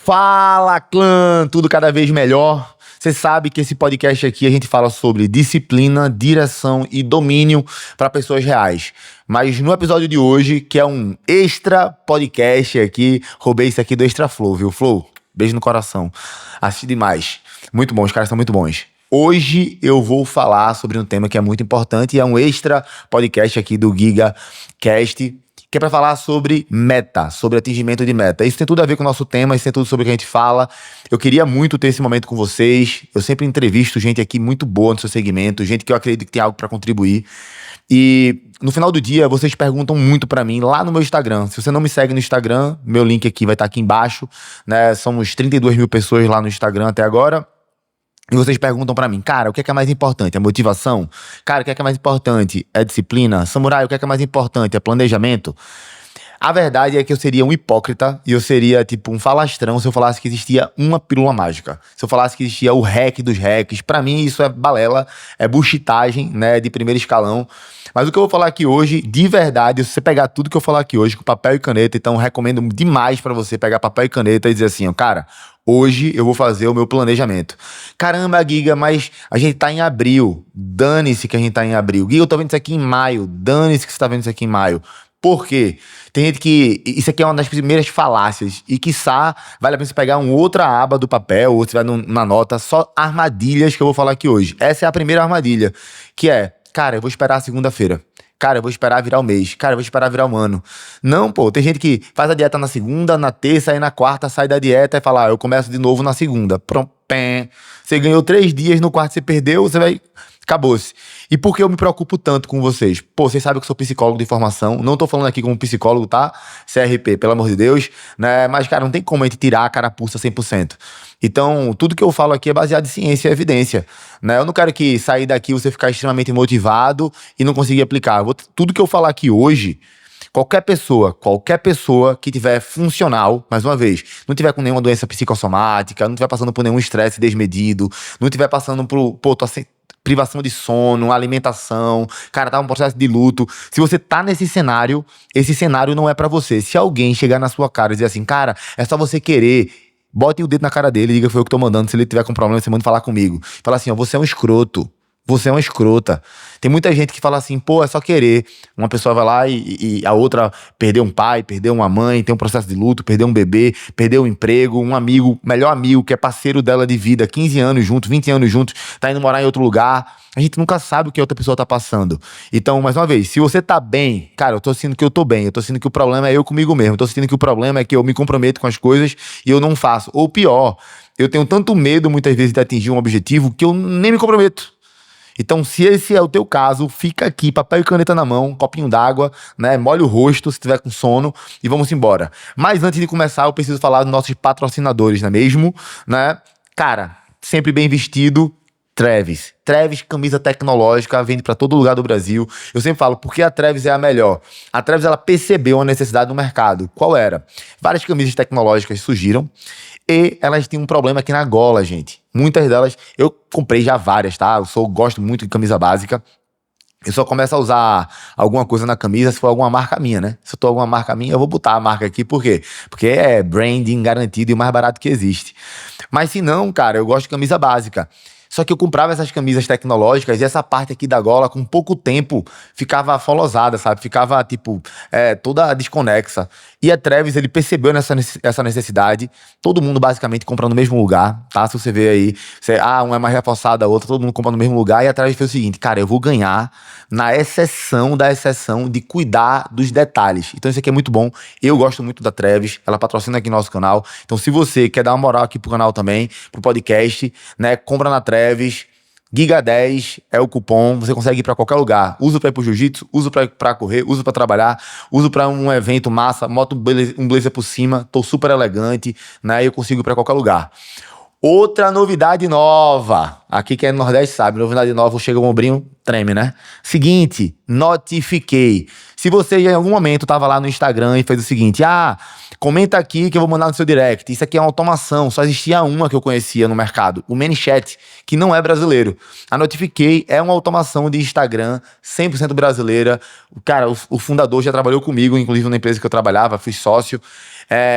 Fala, clã! Tudo cada vez melhor. Você sabe que esse podcast aqui a gente fala sobre disciplina, direção e domínio para pessoas reais. Mas no episódio de hoje, que é um extra podcast aqui, roubei isso aqui do Extra Flow, viu? Flow, beijo no coração. Assiste demais. Muito bom, os caras são muito bons. Hoje eu vou falar sobre um tema que é muito importante e é um extra podcast aqui do GigaCast, que é para falar sobre meta, sobre atingimento de meta. Isso tem tudo a ver com o nosso tema, isso tem tudo sobre o que a gente fala. Eu queria muito ter esse momento com vocês. Eu sempre entrevisto gente aqui muito boa no seu segmento, gente que eu acredito que tem algo para contribuir. E no final do dia, vocês perguntam muito pra mim lá no meu Instagram. Se você não me segue no Instagram, meu link aqui vai estar aqui embaixo, né? Somos 32 mil pessoas lá no Instagram até agora. E vocês perguntam pra mim, cara, o que é mais importante? É motivação? Cara, o que é mais importante? É disciplina? Samurai, o que é mais importante? É planejamento? A verdade é que eu seria um hipócrita e eu seria tipo um falastrão se eu falasse que existia uma pílula mágica. Se eu falasse que existia o hack dos hacks. Pra mim isso é balela, é buchitagem, né, de primeiro escalão. Mas o que eu vou falar aqui hoje, de verdade, se você pegar tudo que eu falar aqui hoje com papel e caneta, então recomendo demais pra você pegar papel e caneta e dizer assim, ó, cara, hoje eu vou fazer o meu planejamento. Caramba, Giga, mas a gente tá em abril. Dane-se que a gente tá em abril. Giga, eu tô vendo isso aqui em maio. Dane-se que você tá vendo isso aqui em maio. Por quê? Tem gente que... Isso aqui é uma das primeiras falácias. E, quiçá, vale a pena você pegar uma outra aba do papel, ou você vai na nota, só armadilhas que eu vou falar aqui hoje. Essa é a primeira armadilha, que é, cara, eu vou esperar a segunda-feira. Cara, eu vou esperar virar o mês. Cara, eu vou esperar virar o ano. Não, pô, tem gente que faz a dieta na segunda, na terça, e na quarta sai da dieta e fala, eu começo de novo na segunda. Pronto, pé. Você ganhou 3 dias, no quarto você perdeu, você vai... Acabou-se. E por que eu me preocupo tanto com vocês? Pô, vocês sabem que eu sou psicólogo de formação. Não tô falando aqui como psicólogo, tá? CRP, pelo amor de Deus. Né? Mas, cara, não tem como a gente tirar a carapuça 100%. Então, tudo que eu falo aqui é baseado em ciência e evidência. Né? Eu não quero que sair daqui você ficar extremamente motivado e não conseguir aplicar. Tudo que eu falar aqui hoje... Qualquer pessoa que tiver funcional, mais uma vez, não tiver com nenhuma doença psicossomática, não tiver passando por nenhum estresse desmedido, não tiver passando por, privação de sono, alimentação, cara, tá um processo de luto. Se você tá nesse cenário, esse cenário não é pra você. Se alguém chegar na sua cara e dizer assim, cara, é só você querer, bote o dedo na cara dele e diga que foi eu que tô mandando. Se ele tiver com problema, você manda falar comigo. Fala assim, ó, você é um escroto. Você é uma escrota. Tem muita gente que fala assim, pô, é só querer. Uma pessoa vai lá e a outra perdeu um pai, perdeu uma mãe, tem um processo de luto, perdeu um bebê, perdeu um emprego, um amigo, melhor amigo, que é parceiro dela de vida, 15 anos juntos, 20 anos juntos, tá indo morar em outro lugar. A gente nunca sabe o que a outra pessoa tá passando. Então, mais uma vez, se você tá bem, cara, eu tô sentindo que eu tô bem, eu tô sentindo que o problema é eu comigo mesmo, eu tô sentindo que o problema é que eu me comprometo com as coisas e eu não faço. Ou pior, eu tenho tanto medo muitas vezes de atingir um objetivo que eu nem me comprometo. Então, se esse é o teu caso, fica aqui, papel e caneta na mão, um copinho d'água, né? Molha o rosto se tiver com sono e vamos embora. Mas antes de começar, eu preciso falar dos nossos patrocinadores, não é mesmo? Né? Cara, sempre bem vestido, Travis. Travis, camisa tecnológica, vende pra todo lugar do Brasil. Eu sempre falo, porque a Travis é a melhor? A Travis, ela percebeu a necessidade do mercado. Qual era? Várias camisas tecnológicas surgiram e elas tinham um problema aqui na gola, gente. Muitas delas, eu comprei já várias, tá? Gosto muito de camisa básica. Eu só começo a usar alguma coisa na camisa se for alguma marca minha, né? Se eu tô alguma marca minha, eu vou botar a marca aqui. Por quê? Porque é branding garantido e o mais barato que existe. Mas se não, cara, eu gosto de camisa básica. Só que eu comprava essas camisas tecnológicas e essa parte aqui da gola, com pouco tempo, ficava folosada, sabe? Ficava, tipo, toda desconexa. E a Travis, ele percebeu essa necessidade. Todo mundo, basicamente, compra no mesmo lugar, tá? Se você vê aí, uma é mais reforçada, a outra, todo mundo compra no mesmo lugar. E a Travis fez o seguinte, cara, eu vou ganhar na exceção da exceção de cuidar dos detalhes. Então isso aqui é muito bom. Eu gosto muito da Travis, ela patrocina aqui nosso canal. Então se você quer dar uma moral aqui pro canal também, pro podcast, né, compra na Travis. Giga10 é o cupom, você consegue ir pra qualquer lugar. Uso pra ir pro jiu-jitsu, uso pra correr, uso pra trabalhar, uso pra um evento massa, boto um blazer por cima, tô super elegante, né, e eu consigo ir pra qualquer lugar. Outra novidade nova, aqui que é no Nordeste sabe, novidade nova, chega o ombrinho, treme, né? Seguinte, notifiquei. Se você em algum momento tava lá no Instagram e fez o seguinte, comenta aqui que eu vou mandar no seu direct. Isso aqui é uma automação, só existia uma que eu conhecia no mercado, o ManyChat, que não é brasileiro. A Notifiquei é uma automação de Instagram 100% brasileira. Cara, o fundador já trabalhou comigo, inclusive na empresa que eu trabalhava, fui sócio.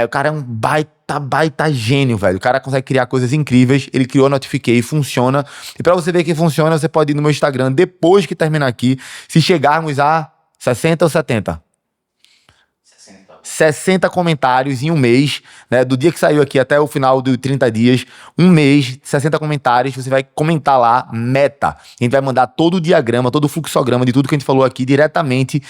O cara é um baita gênio, velho. O cara consegue criar coisas incríveis. Ele criou a Notifiquei, funciona. E pra você ver que funciona, você pode ir no meu Instagram depois que terminar aqui. Se chegarmos a 60 ou 70? 60 comentários em um mês, né? Do dia que saiu aqui até o final de 30 dias, um mês, 60 comentários, você vai comentar lá, meta. A gente vai mandar todo o diagrama, todo o fluxograma de tudo que a gente falou aqui diretamente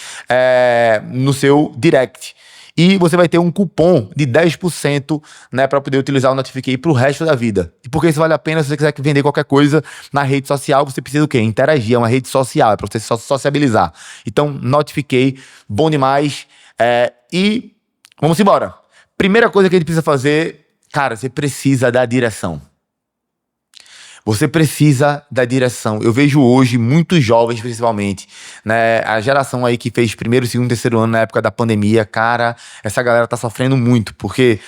no seu direct. E você vai ter um cupom de 10%, né, para poder utilizar o Notifiquei pro resto da vida. E porque isso vale a pena, se você quiser vender qualquer coisa na rede social, você precisa do quê? Interagir, é uma rede social, é para você sociabilizar. Então, Notifiquei, bom demais. E vamos embora. Primeira coisa que a gente precisa fazer, cara, você precisa da direção. Você precisa da direção. Eu vejo hoje muitos jovens, principalmente, né? A geração aí que fez primeiro, segundo, terceiro ano na época da pandemia, cara, essa galera tá sofrendo muito, porque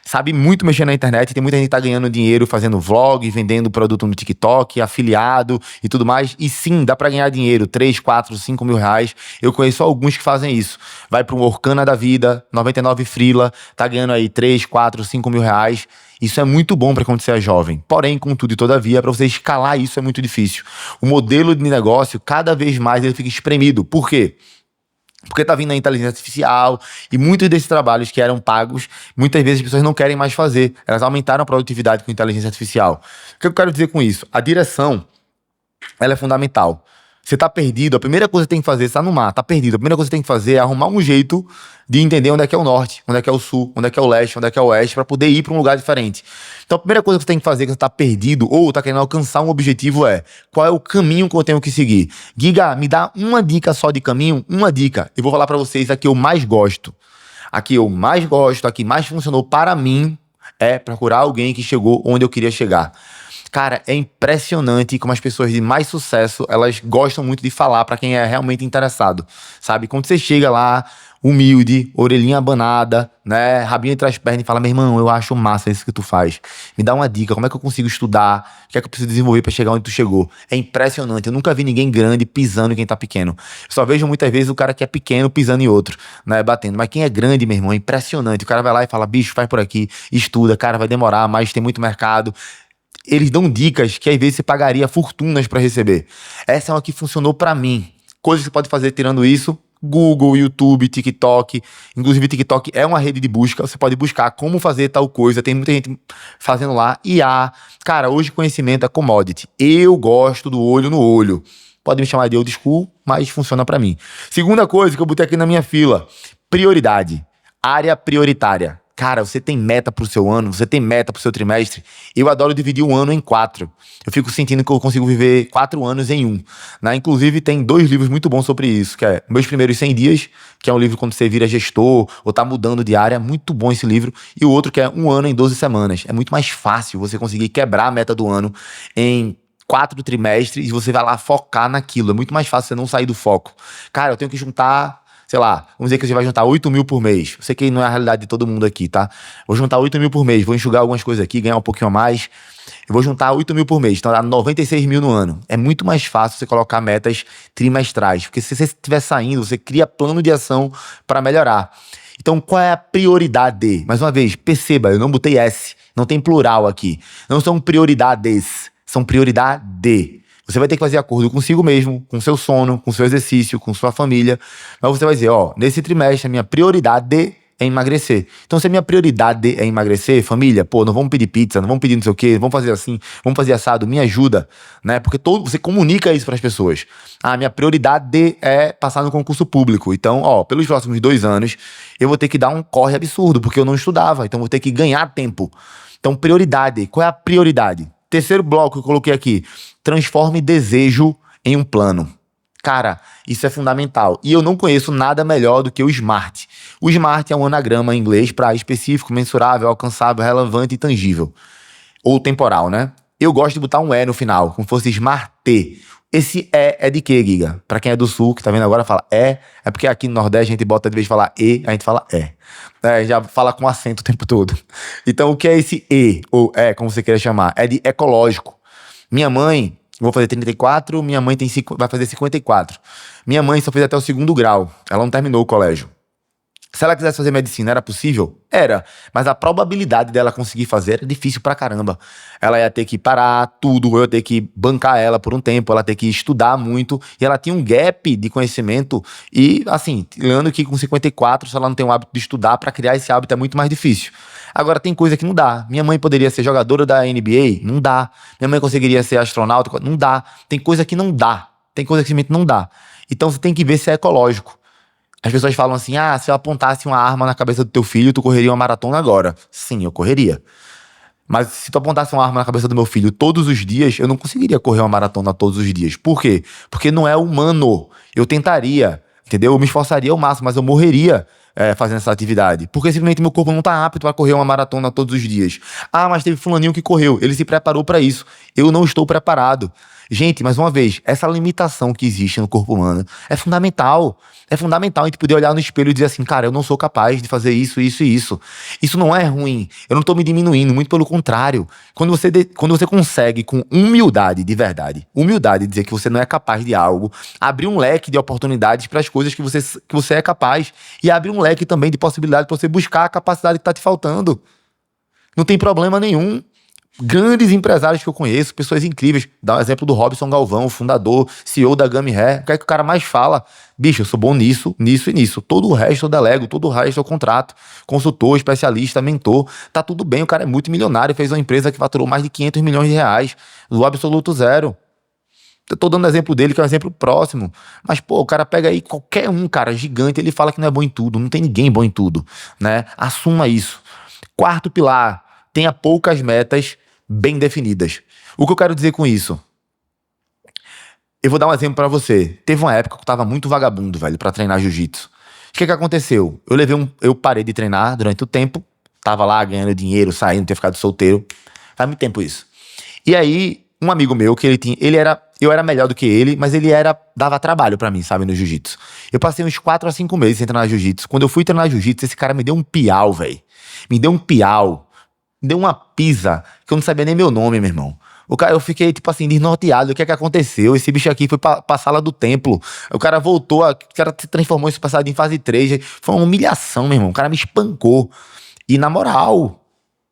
sabe muito mexer na internet, tem muita gente que tá ganhando dinheiro fazendo vlog, vendendo produto no TikTok, afiliado e tudo mais. E sim, dá pra ganhar dinheiro, 3, 4, 5 mil reais. Eu conheço alguns que fazem isso. Vai pra um Orkana da vida, 99 freela, tá ganhando aí 3, 4, 5 mil reais. Isso é muito bom para quando você é jovem. Porém, contudo e todavia, para você escalar isso é muito difícil. O modelo de negócio, cada vez mais, ele fica espremido. Por quê? Porque tá vindo a inteligência artificial e muitos desses trabalhos que eram pagos, muitas vezes as pessoas não querem mais fazer. Elas aumentaram a produtividade com inteligência artificial. O que eu quero dizer com isso? A direção, ela é fundamental. Você tá perdido, a primeira coisa que você tem que fazer, você tá no mar, tá perdido, a primeira coisa que você tem que fazer é arrumar um jeito de entender onde é que é o norte, onde é que é o sul, onde é que é o leste, onde é que é o oeste, para poder ir para um lugar diferente. Então a primeira coisa que você tem que fazer, que você tá perdido ou tá querendo alcançar um objetivo qual é o caminho que eu tenho que seguir? Giga, me dá uma dica só de caminho, uma dica. Eu vou falar para vocês a que eu mais gosto. A que eu mais gosto, a que mais funcionou para mim é procurar alguém que chegou onde eu queria chegar. Cara, é impressionante como as pessoas de mais sucesso, elas gostam muito de falar pra quem é realmente interessado, sabe? Quando você chega lá, humilde, orelhinha abanada, né? Rabinho entre as pernas e fala, meu irmão, eu acho massa isso que tu faz. Me dá uma dica, como é que eu consigo estudar? O que é que eu preciso desenvolver pra chegar onde tu chegou? É impressionante, eu nunca vi ninguém grande pisando em quem tá pequeno. Eu só vejo muitas vezes o cara que é pequeno pisando em outro, né? Batendo. Mas quem é grande, meu irmão, é impressionante. O cara vai lá e fala, bicho, faz por aqui, estuda, cara, vai demorar, mas tem muito mercado. Eles dão dicas que às vezes você pagaria fortunas para receber. Essa é uma que funcionou para mim. Coisas que você pode fazer tirando isso: Google, YouTube, TikTok. Inclusive, TikTok é uma rede de busca. Você pode buscar como fazer tal coisa. Tem muita gente fazendo lá. IA. Cara, hoje conhecimento é commodity. Eu gosto do olho no olho. Pode me chamar de old school, mas funciona para mim. Segunda coisa que eu botei aqui na minha fila: prioridade. Área prioritária. Cara, você tem meta pro seu ano, você tem meta pro seu trimestre. Eu adoro dividir um ano em 4. Eu fico sentindo que eu consigo viver 4 anos em um, né? Inclusive, tem 2 livros muito bons sobre isso, que é Meus Primeiros 100 Dias, que é um livro quando você vira gestor ou tá mudando de área, muito bom esse livro. E o outro que é Um Ano em 12 Semanas. É muito mais fácil você conseguir quebrar a meta do ano em 4 trimestres e você vai lá focar naquilo. É muito mais fácil você não sair do foco. Cara, eu tenho que juntar... Sei lá, vamos dizer que você vai juntar 8 mil por mês. Eu sei que não é a realidade de todo mundo aqui, tá? Vou juntar 8 mil por mês, vou enxugar algumas coisas aqui, ganhar um pouquinho a mais. Eu vou juntar 8 mil por mês, então dá 96 mil no ano. É muito mais fácil você colocar metas trimestrais, porque se você estiver saindo, você cria plano de ação para melhorar. Então, qual é a prioridade? Mais uma vez, perceba, eu não botei S, não tem plural aqui. Não são prioridades, são prioridade. Você vai ter que fazer acordo consigo mesmo, com seu sono, com seu exercício, com sua família. Mas você vai dizer, nesse trimestre a minha prioridade é emagrecer. Então se a minha prioridade é emagrecer, família, não vamos pedir pizza, não vamos pedir não sei o quê, vamos fazer assim, vamos fazer assado, me ajuda, né? Porque você comunica isso para as pessoas. Minha prioridade é passar no concurso público. Então, pelos próximos 2 anos, eu vou ter que dar um corre absurdo, porque eu não estudava, então vou ter que ganhar tempo. Então, prioridade. Qual é a prioridade? Terceiro bloco que eu coloquei aqui: transforme desejo em um plano. Cara, isso é fundamental. E eu não conheço nada melhor do que o SMART. O SMART é um anagrama em inglês para específico, mensurável, alcançável, relevante e tangível. Ou temporal, né? Eu gosto de botar um E no final, como se fosse SMART. Esse é de quê, Giga? Pra quem é do sul, que tá vendo agora, fala é porque aqui no Nordeste a gente bota, de vez de falar a gente fala é. A gente já fala com acento o tempo todo. Então, o que é esse ou como você queira chamar? É de ecológico. Minha mãe, vou fazer 34, minha mãe vai fazer 54. Minha mãe só fez até o 2º grau, ela não terminou o colégio. Se ela quisesse fazer medicina, era possível? Era. Mas a probabilidade dela conseguir fazer era difícil pra caramba. Ela ia ter que parar tudo, eu ia ter que bancar ela por um tempo, ela ia ter que estudar muito, e ela tinha um gap de conhecimento, e assim, tirando que com 54, se ela não tem o hábito de estudar, pra criar esse hábito é muito mais difícil. Agora, tem coisa que não dá. Minha mãe poderia ser jogadora da NBA? Não dá. Minha mãe conseguiria ser astronauta? Não dá. Tem coisa que não dá. Tem coisa que simplesmente não dá. Então, você tem que ver se é ecológico. As pessoas falam assim, se eu apontasse uma arma na cabeça do teu filho, tu correria uma maratona agora. Sim, eu correria. Mas se tu apontasse uma arma na cabeça do meu filho todos os dias, eu não conseguiria correr uma maratona todos os dias. Por quê? Porque não é humano. Eu tentaria, entendeu? Eu me esforçaria ao máximo, mas eu morreria fazendo essa atividade. Porque simplesmente meu corpo não tá apto para correr uma maratona todos os dias. Mas teve fulaninho que correu. Ele se preparou para isso. Eu não estou preparado. Gente, mais uma vez, essa limitação que existe no corpo humano é fundamental. É fundamental a gente poder olhar no espelho e dizer assim, cara, eu não sou capaz de fazer isso, isso e isso. Isso não é ruim. Eu não tô me diminuindo, muito pelo contrário. Quando você consegue, com humildade, de verdade, humildade, dizer que você não é capaz de algo, abrir um leque de oportunidades para as coisas que você é capaz e abrir um leque também de possibilidades para você buscar a capacidade que tá te faltando. Não tem problema nenhum. Grandes empresários que eu conheço, pessoas incríveis. Dá um exemplo do Robson Galvão, fundador, CEO da Gummy Hair. O que é que o cara mais fala? Bicho, eu sou bom nisso, nisso e nisso. Todo o resto eu delego, todo o resto eu contrato. Consultor, especialista, mentor. Tá tudo bem, o cara é multimilionário, fez uma empresa que faturou mais de 500 milhões de reais. Do absoluto zero. Eu tô dando exemplo dele, que é um exemplo próximo. Mas, pô, o cara pega aí qualquer um, cara, gigante, ele fala que não é bom em tudo. Não tem ninguém bom em tudo, né? Assuma isso. 4º pilar, tenha poucas metas bem definidas. O que eu quero dizer com isso? Eu vou dar um exemplo pra você. Teve uma época que eu tava muito vagabundo, velho, pra treinar jiu-jitsu. O que aconteceu? Eu parei de treinar durante o tempo, tava lá ganhando dinheiro, saindo, ter ficado solteiro. Faz muito tempo isso. E aí, um amigo meu, que eu era melhor do que ele, mas dava trabalho pra mim, sabe, no jiu-jitsu. Eu passei uns 4 a 5 meses sem treinar jiu-jitsu. Quando eu fui treinar jiu-jitsu, esse cara me deu um piau, velho. Me deu um piau. Deu uma pisa que eu não sabia nem meu nome, meu irmão. Eu fiquei, tipo assim, desnorteado. O que é que aconteceu? Esse bicho aqui foi pra sala do templo. O cara voltou, o cara se transformou esse passado em fase 3. Foi uma humilhação, meu irmão. O cara me espancou. E na moral,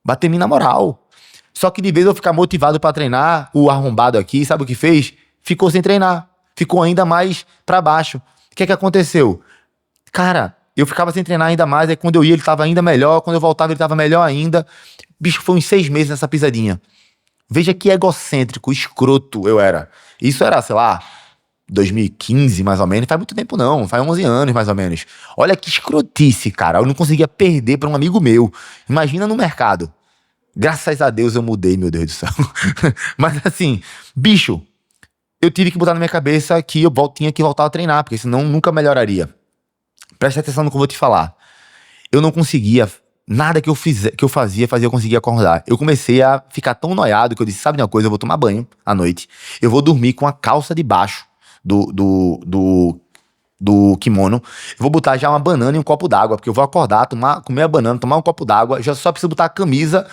bateu em mim na moral. Só que de vez eu ficar motivado pra treinar, o arrombado aqui, sabe o que fez? Ficou sem treinar. Ficou ainda mais pra baixo. O que é que aconteceu? Cara, eu ficava sem treinar ainda mais. Aí quando eu ia, ele tava ainda melhor. Quando eu voltava, ele tava melhor ainda. Bicho, foi uns 6 meses nessa pisadinha. Veja que egocêntrico, escroto eu era. Isso era, sei lá, 2015 mais ou menos. Faz muito tempo não, faz 11 anos mais ou menos. Olha que escrotice, cara. Eu não conseguia perder pra um amigo meu. Imagina no mercado. Graças a Deus eu mudei, meu Deus do céu. Mas assim, bicho, eu tive que botar na minha cabeça que eu tinha que voltar a treinar, porque senão nunca melhoraria. Presta atenção no que eu vou te falar. Eu não conseguia... Nada que eu fazia, eu conseguia acordar. Eu comecei a ficar tão noiado que eu disse, sabe de uma coisa, eu vou tomar banho à noite. Eu vou dormir com a calça de baixo do kimono. Eu vou botar já uma banana e um copo d'água, porque eu vou acordar, comer a banana, tomar um copo d'água, já só preciso botar a camisa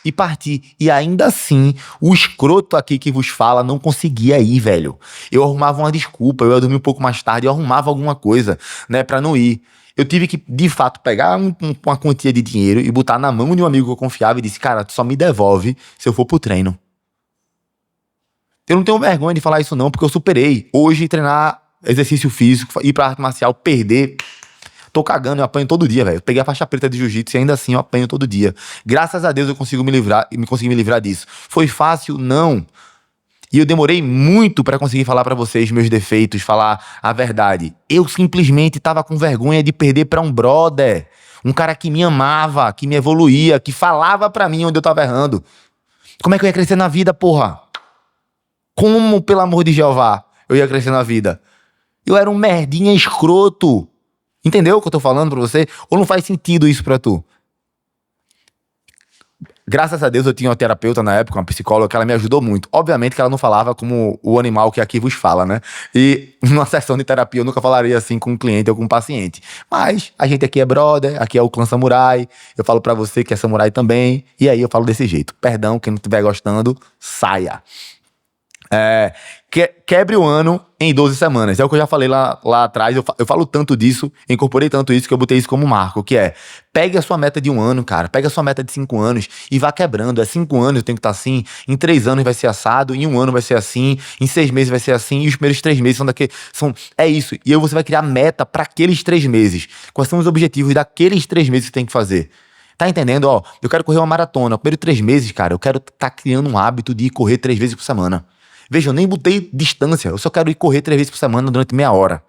e partir. E ainda assim, o escroto aqui que vos fala não conseguia ir, velho. Eu arrumava uma desculpa, eu ia dormir um pouco mais tarde, eu arrumava alguma coisa, né, pra não ir. Eu tive que, de fato, pegar uma quantia de dinheiro e botar na mão de um amigo que eu confiava e disse, cara, tu só me devolve se eu for pro treino. Eu não tenho vergonha de falar isso não, porque eu superei. Hoje, treinar exercício físico, ir pra arte marcial, perder... Tô cagando, eu apanho todo dia, velho. Eu peguei a faixa preta de jiu-jitsu e ainda assim eu apanho todo dia. Graças a Deus eu consegui me livrar disso. Foi fácil? Não. E eu demorei muito pra conseguir falar pra vocês meus defeitos, falar a verdade. Eu simplesmente tava com vergonha de perder pra um brother. Um cara que me amava, que me evoluía, que falava pra mim onde eu tava errando. Como é que eu ia crescer na vida, porra? Como, pelo amor de Jeová, eu ia crescer na vida? Eu era um merdinha escroto. Entendeu o que eu tô falando pra você? Ou não faz sentido isso pra tu? Graças a Deus eu tinha uma terapeuta na época, uma psicóloga, que ela me ajudou muito. Obviamente que ela não falava como o animal que aqui vos fala, né? E numa sessão de terapia eu nunca falaria assim com um cliente ou com um paciente. Mas a gente aqui é brother, aqui é o clã samurai. Eu falo pra você que é samurai também. E aí eu falo desse jeito. Perdão, quem não estiver gostando, saia. Quebre o ano em 12 semanas. É o que eu já falei lá atrás. Eu falo tanto disso, incorporei tanto isso que eu botei isso como marco, que é: pegue a sua meta de 1 ano, cara. Pegue a sua meta de 5 anos e vá quebrando. 5 anos eu tenho que estar assim, em 3 anos vai ser assado, em 1 ano vai ser assim, em 6 meses vai ser assim, e os primeiros 3 meses é isso. E aí você vai criar meta para aqueles 3 meses. Quais são os objetivos daqueles 3 meses que você tem que fazer? Tá entendendo? Ó, eu quero correr uma maratona. Primeiro 3 meses, cara, eu quero estar criando um hábito de ir correr 3 vezes por semana. Veja, eu nem botei distância, eu só quero ir correr 3 vezes por semana durante meia hora.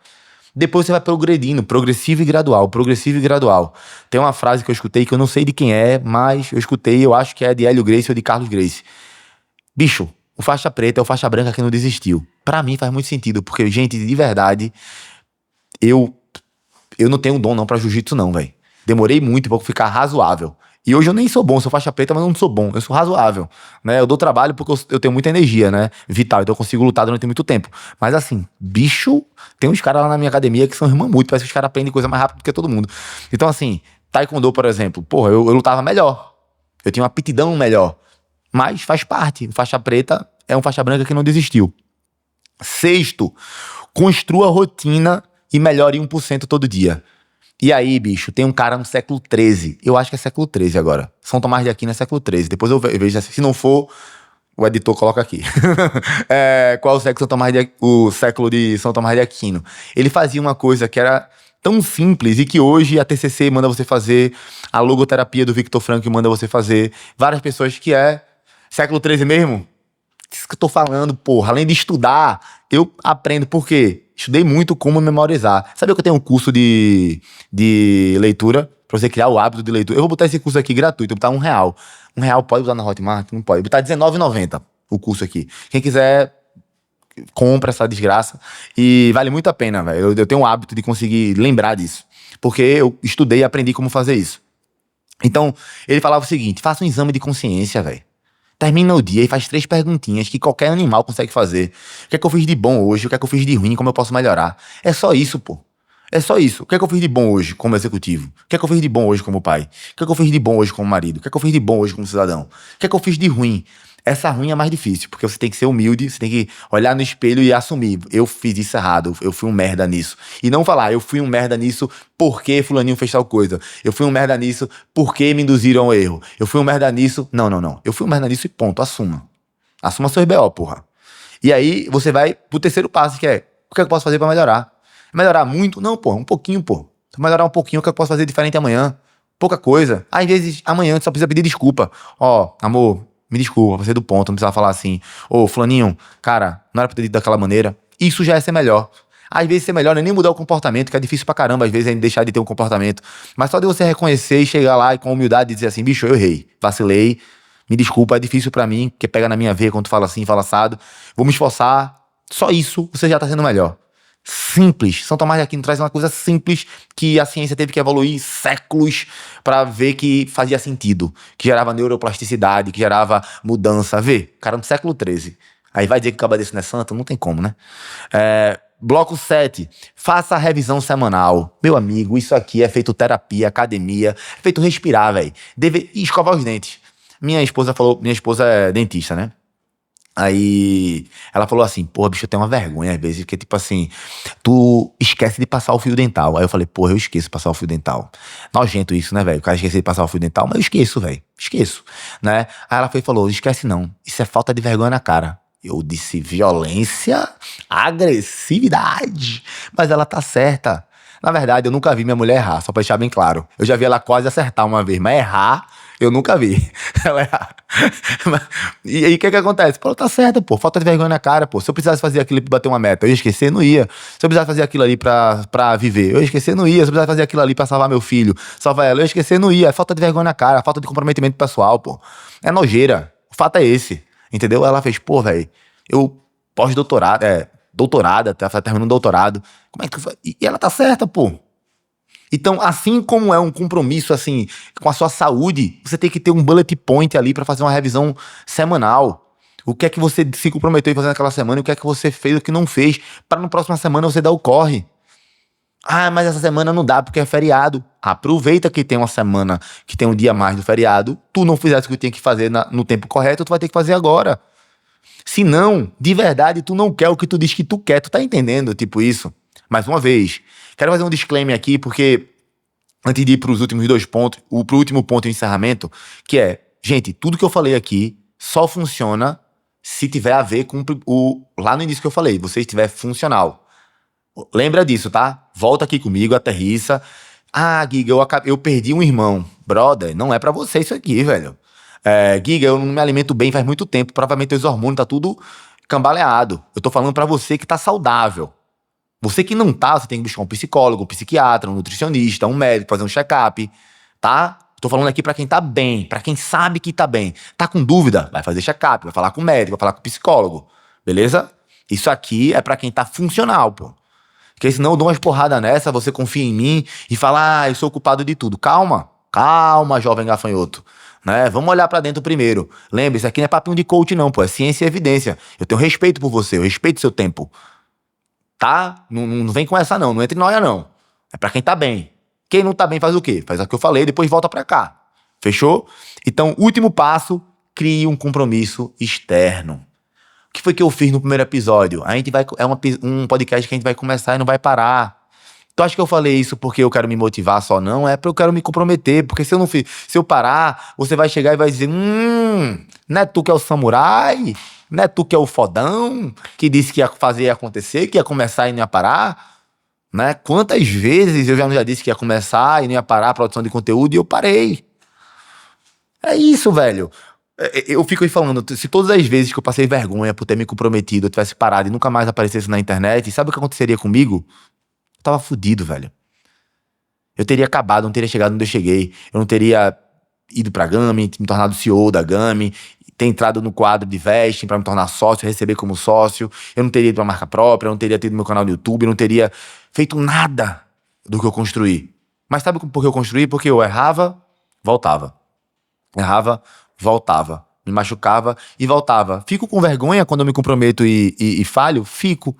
Depois você vai progredindo, progressivo e gradual, progressivo e gradual. Tem uma frase que eu escutei que eu não sei de quem é, mas eu escutei, eu acho que é de Hélio Gracie ou de Carlos Gracie. Bicho, o faixa preta é o faixa branca que não desistiu. Pra mim faz muito sentido, porque, gente, de verdade, eu não tenho dom não pra jiu-jitsu não, velho. Demorei muito pra ficar razoável. E hoje eu nem sou bom, sou faixa preta, mas não sou bom. Eu sou razoável, né? Eu dou trabalho porque eu tenho muita energia, né? Vital, então eu consigo lutar durante muito tempo. Mas assim, bicho, tem uns caras lá na minha academia que são irmã muito, parece que os caras aprendem coisa mais rápido do que todo mundo. Então assim, taekwondo, por exemplo, porra, eu lutava melhor. Eu tinha uma aptidão melhor. Mas faz parte. O faixa preta é um faixa branca que não desistiu. Sexto, construa rotina e melhore 1% todo dia. E aí, bicho, tem um cara no século XIII. Eu acho que é século XIII agora. São Tomás de Aquino é século XIII. Depois eu vejo, se não for, o editor coloca aqui. Qual o século de São Tomás de Aquino? Ele fazia uma coisa que era tão simples e que hoje a TCC manda você fazer, a logoterapia do Viktor Frankl manda você fazer, várias pessoas que é século XIII mesmo. Isso que eu tô falando, porra. Além de estudar, eu aprendo. Por quê? Estudei muito como memorizar. Sabe que eu tenho um curso de leitura, pra você criar o hábito de leitura. Eu vou botar esse curso aqui gratuito, eu vou botar R$ 1. R$ 1 pode botar na Hotmart? Não pode. Vou botar R$19,90 o curso aqui. Quem quiser, compra essa desgraça. E vale muito a pena, velho. Eu tenho o hábito de conseguir lembrar disso. Porque eu estudei e aprendi como fazer isso. Então, ele falava o seguinte: faça um exame de consciência, velho. Termina o dia e faz 3 perguntinhas que qualquer animal consegue fazer. O que é que eu fiz de bom hoje? O que é que eu fiz de ruim? Como eu posso melhorar? É só isso, pô. É só isso. O que é que eu fiz de bom hoje como executivo? O que é que eu fiz de bom hoje como pai? O que é que eu fiz de bom hoje como marido? O que é que eu fiz de bom hoje como cidadão? O que é que eu fiz de ruim? Essa ruim é mais difícil, porque você tem que ser humilde, você tem que olhar no espelho e assumir: eu fiz isso errado, eu fui um merda nisso. E não falar: eu fui um merda nisso porque fulaninho fez tal coisa. Eu fui um merda nisso porque me induziram ao erro. Eu fui um merda nisso. Não, não, não. Eu fui um merda nisso e ponto, assuma. Assuma seus BO, porra. E aí você vai pro terceiro passo, que é: o que é que eu posso fazer pra melhorar? Melhorar muito? Não, porra, um pouquinho, pô. Melhorar um pouquinho, o que eu posso fazer diferente amanhã? Pouca coisa. Às vezes, amanhã você só precisa pedir desculpa. Ó, amor, me desculpa, você é do ponto, não precisava falar assim: ô, fulaninho, cara, não era pra ter dito daquela maneira. Isso já é ser melhor. Às vezes ser melhor não é nem mudar o comportamento, que é difícil pra caramba, às vezes é deixar de ter um comportamento. Mas só de você reconhecer e chegar lá e com humildade dizer assim: bicho, eu errei, vacilei, me desculpa, é difícil pra mim, porque pega na minha veia quando tu fala assim, fala assado. Vou me esforçar. Só isso, você já tá sendo melhor. Simples. São Tomás de Aquino traz uma coisa simples que a ciência teve que evoluir séculos para ver que fazia sentido, que gerava neuroplasticidade, que gerava mudança. Vê, cara, no século XIII. Aí vai dizer que o cabo desse não é santo? Não tem como, né? Bloco 7. Faça a revisão semanal. Meu amigo, isso aqui é feito terapia, academia, é feito respirar, velho. E escovar os dentes. Minha esposa é dentista, né? Aí ela falou assim: porra, bicho, eu tenho uma vergonha às vezes, porque tipo assim, tu esquece de passar o fio dental. Aí eu falei: porra, eu esqueço de passar o fio dental. Nojento isso, né, velho? O cara esquece de passar o fio dental, mas eu esqueço, velho. Esqueço, né? Aí ela foi e falou: esquece não, isso é falta de vergonha na cara. Eu disse: violência, agressividade. Mas ela tá certa. Na verdade, eu nunca vi minha mulher errar, só pra deixar bem claro. Eu já vi ela quase acertar uma vez, mas errar, eu nunca vi. Ela errar. E aí, o que acontece? Pô, tá certo, pô. Falta de vergonha na cara, pô. Se eu precisasse fazer aquilo ali pra bater uma meta, eu ia esquecer? Não ia. Se eu precisasse fazer aquilo ali pra viver, eu ia esquecer? Não ia. Se eu precisasse fazer aquilo ali pra salvar meu filho, salvar ela, eu ia esquecer? Não ia. É falta de vergonha na cara, falta de comprometimento pessoal, pô. É nojeira. O fato é esse. Entendeu? Ela fez: pô, velho, eu pós-doutorado, doutorada, tá terminando um doutorado. Como é que tu faz? E ela tá certa, pô. Então, assim como é um compromisso assim com a sua saúde, você tem que ter um bullet point ali para fazer uma revisão semanal. O que é que você se comprometeu em fazer naquela semana e o que é que você fez e o que não fez, para na próxima semana você dar o corre. Ah, mas essa semana não dá porque é feriado. Aproveita que tem uma semana, que tem um dia a mais do feriado. Tu não fizesse o que tinha que fazer no tempo correto, tu vai ter que fazer agora. Se não, de verdade, tu não quer o que tu diz que tu quer. Tu tá entendendo, tipo isso? Mais uma vez, quero fazer um disclaimer aqui, porque antes de ir pros últimos dois pontos, pro último ponto de encerramento, que é, gente, tudo que eu falei aqui só funciona se tiver a ver com lá no início que eu falei, você estiver funcional. Lembra disso, tá? Volta aqui comigo, aterrissa. Ah, Giga, eu perdi um irmão. Brother, não é pra você isso aqui, velho. Giga, eu não me alimento bem faz muito tempo. Provavelmente os hormônios tá tudo cambaleado. Eu tô falando pra você que tá saudável. Você que não tá, você tem que buscar um psicólogo, um psiquiatra, um nutricionista, um médico, fazer um check-up, tá? Tô falando aqui pra quem tá bem, pra quem sabe que tá bem. Tá com dúvida? Vai fazer check-up, vai falar com o médico, vai falar com o psicólogo. Beleza? Isso aqui é pra quem tá funcional, pô. Porque senão eu dou umas porradas nessa, você confia em mim e fala, eu sou o culpado de tudo. Calma, calma, jovem gafanhoto. Né? Vamos olhar pra dentro primeiro. Lembre, isso aqui não é papinho de coach não, pô. É ciência e evidência. Eu tenho respeito por você, eu respeito seu tempo. Tá? Não vem com essa não, não entre em noia não. É pra quem tá bem. Quem não tá bem faz o quê? Faz o que eu falei, depois volta pra cá. Fechou? Então, último passo, crie um compromisso externo. O que foi que eu fiz no primeiro episódio? A gente vai, um podcast que a gente vai começar e não vai parar. Tu acha que eu falei isso porque eu quero me motivar só? Não, é porque eu quero me comprometer. Porque se eu parar, você vai chegar e vai dizer, não é tu que é o samurai? Não é tu que é o fodão? Que disse que ia fazer e acontecer, que ia começar e não ia parar? Né? Quantas vezes eu já disse que ia começar e não ia parar a produção de conteúdo e eu parei. É isso, velho. Eu fico aí falando, se todas as vezes que eu passei vergonha por ter me comprometido, eu tivesse parado e nunca mais aparecesse na internet, sabe o que aconteceria comigo? Eu tava fudido, velho. Eu teria acabado, não teria chegado onde eu cheguei. Eu não teria ido pra Gami, me tornado CEO da Gami, ter entrado no quadro de vesting pra me tornar sócio, receber como sócio. Eu não teria ido pra marca própria, eu não teria tido meu canal no YouTube, eu não teria feito nada do que eu construí. Mas sabe por que eu construí? Porque eu errava, voltava. Errava, voltava. Me machucava e voltava. Fico com vergonha quando eu me comprometo e falho? Fico.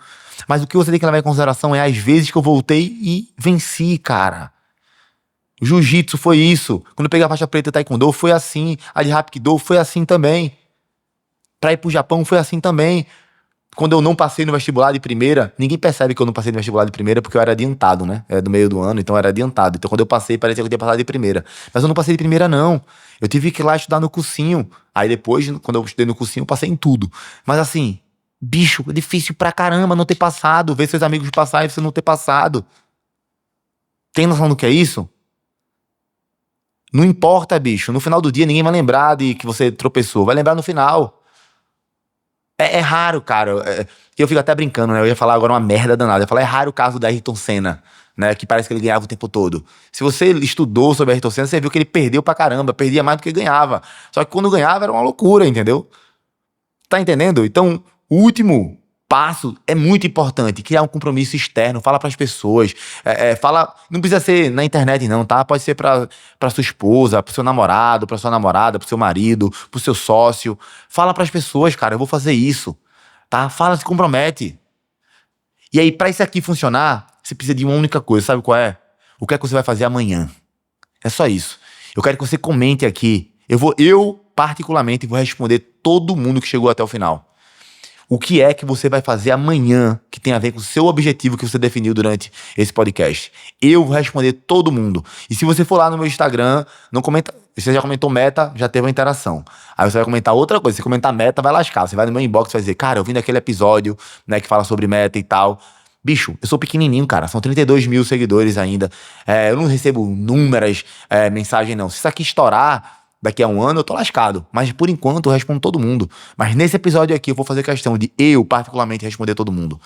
Mas o que você tem que levar em consideração é as vezes que eu voltei e venci, cara. O jiu-jitsu foi isso. Quando eu peguei a faixa preta taekwondo foi assim. A de Hapkido foi assim também. Pra ir pro Japão foi assim também. Quando eu não passei no vestibular de primeira, ninguém percebe que eu não passei no vestibular de primeira porque eu era adiantado, né? Era do meio do ano, então eu era adiantado. Então quando eu passei, parecia que eu tinha passado de primeira. Mas eu não passei de primeira, não. Eu tive que ir lá estudar no cursinho. Aí depois, quando eu estudei no cursinho, eu passei em tudo. Mas assim, bicho, é difícil pra caramba não ter passado. Ver seus amigos passarem e você não ter passado. Tem noção do que é isso? Não importa, bicho. No final do dia, ninguém vai lembrar de que você tropeçou. Vai lembrar no final. É raro, cara. Eu fico até brincando, né? Eu ia falar agora uma merda danada. Eu ia falar, é raro o caso da Ayrton Senna, né? Que parece que ele ganhava o tempo todo. Se você estudou sobre Ayrton Senna, você viu que ele perdeu pra caramba. Perdia mais do que ganhava. Só que quando ganhava era uma loucura, entendeu? Tá entendendo? Então, o último passo é muito importante. Criar um compromisso externo. Fala pras pessoas. Fala... Não precisa ser na internet, não, tá? Pode ser pra sua esposa, pro seu namorado, pra sua namorada, pro seu marido, pro seu sócio. Fala pras pessoas, cara. Eu vou fazer isso. Tá? Fala, se compromete. E aí, pra isso aqui funcionar, você precisa de uma única coisa. Sabe qual é? O que é que você vai fazer amanhã? É só isso. Eu quero que você comente aqui. Eu particularmente, vou responder todo mundo que chegou até o final. O que é que você vai fazer amanhã que tem a ver com o seu objetivo que você definiu durante esse podcast? Eu vou responder todo mundo. E se você for lá no meu Instagram, não comenta. Você já comentou meta, já teve uma interação. Aí você vai comentar outra coisa. Se comentar meta, vai lascar. Você vai no meu inbox e vai dizer, cara, eu vim daquele episódio, né, que fala sobre meta e tal. Bicho, eu sou pequenininho, cara. São 32 mil seguidores ainda. Eu não recebo inúmeras mensagens, não. Se isso aqui estourar... Daqui a um ano eu tô lascado. Mas por enquanto eu respondo todo mundo. Mas nesse episódio aqui eu vou fazer questão de eu, particularmente, responder todo mundo.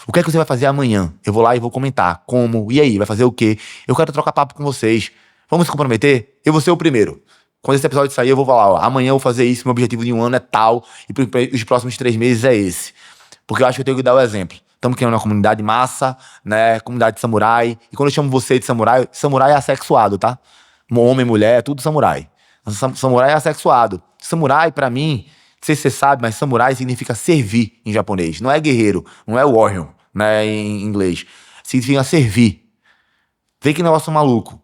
O que é que você vai fazer amanhã? Eu vou lá e vou comentar. Como? E aí? Vai fazer o quê? Eu quero trocar papo com vocês. Vamos se comprometer? Eu vou ser o primeiro. Quando esse episódio sair, eu vou falar, ó, amanhã eu vou fazer isso, meu objetivo de um ano é tal, e os próximos 3 meses é esse. Porque eu acho que eu tenho que dar o exemplo. Estamos criando uma comunidade massa, né? Comunidade de samurai. E quando eu chamo você de samurai, samurai é assexuado, tá? Homem, mulher, é tudo samurai. Samurai é assexuado. Samurai, pra mim, não sei se você sabe, mas samurai significa servir em japonês. Não é guerreiro, não é warrior, né? Em inglês. Significa servir. Vê que negócio maluco.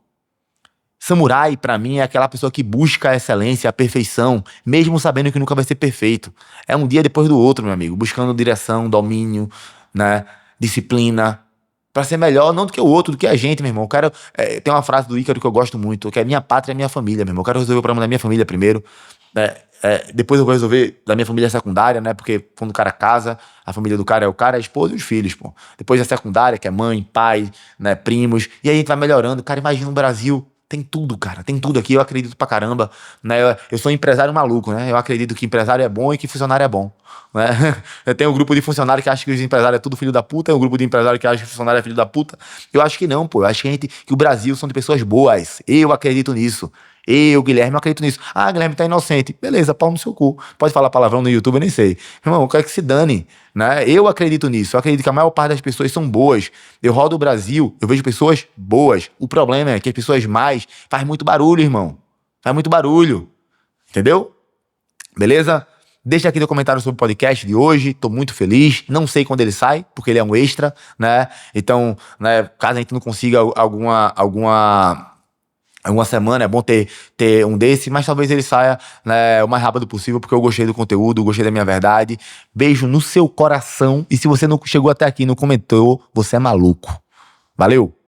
Samurai, pra mim, é aquela pessoa que busca a excelência, a perfeição, mesmo sabendo que nunca vai ser perfeito. É um dia depois do outro, meu amigo, buscando direção, domínio, né, disciplina, pra ser melhor, não do que o outro, do que a gente, meu irmão. Eu quero, tem uma frase do Ícaro que eu gosto muito, que é minha pátria é minha família, meu irmão. Eu quero resolver o problema da minha família primeiro, né, depois eu vou resolver da minha família secundária, né, porque quando o cara casa, a família do cara é o cara, a esposa e os filhos, pô. Depois a secundária, que é mãe, pai, né, primos, e aí a gente vai melhorando. Cara, imagina o Brasil. Tem tudo, cara. Tem tudo aqui. Eu acredito pra caramba, né? Eu sou um empresário maluco, né? Eu acredito que empresário é bom e que funcionário é bom, né? Eu tenho um grupo de funcionário que acha que os empresários é tudo filho da puta. Tem um grupo de empresário que acha que o funcionário é filho da puta. Eu acho que não, pô. Eu acho que o Brasil são de pessoas boas. Eu acredito nisso. Eu, Guilherme, eu acredito nisso. Ah, Guilherme tá inocente. Beleza, pau no seu cu. Pode falar palavrão no YouTube, eu nem sei. Meu irmão, eu quero que se dane, né? Eu acredito nisso. Eu acredito que a maior parte das pessoas são boas. Eu rodo o Brasil, eu vejo pessoas boas. O problema é que as pessoas mais faz muito barulho, irmão. Faz muito barulho. Entendeu? Beleza? Deixa aqui no comentário sobre o podcast de hoje. Tô muito feliz. Não sei quando ele sai, porque ele é um extra, né? Então, né, caso a gente não consiga alguma semana, é bom ter um desse, mas talvez ele saia, né, o mais rápido possível, porque eu gostei do conteúdo, gostei da minha verdade. Beijo no seu coração. E se você não chegou até aqui e não comentou, você é maluco. Valeu!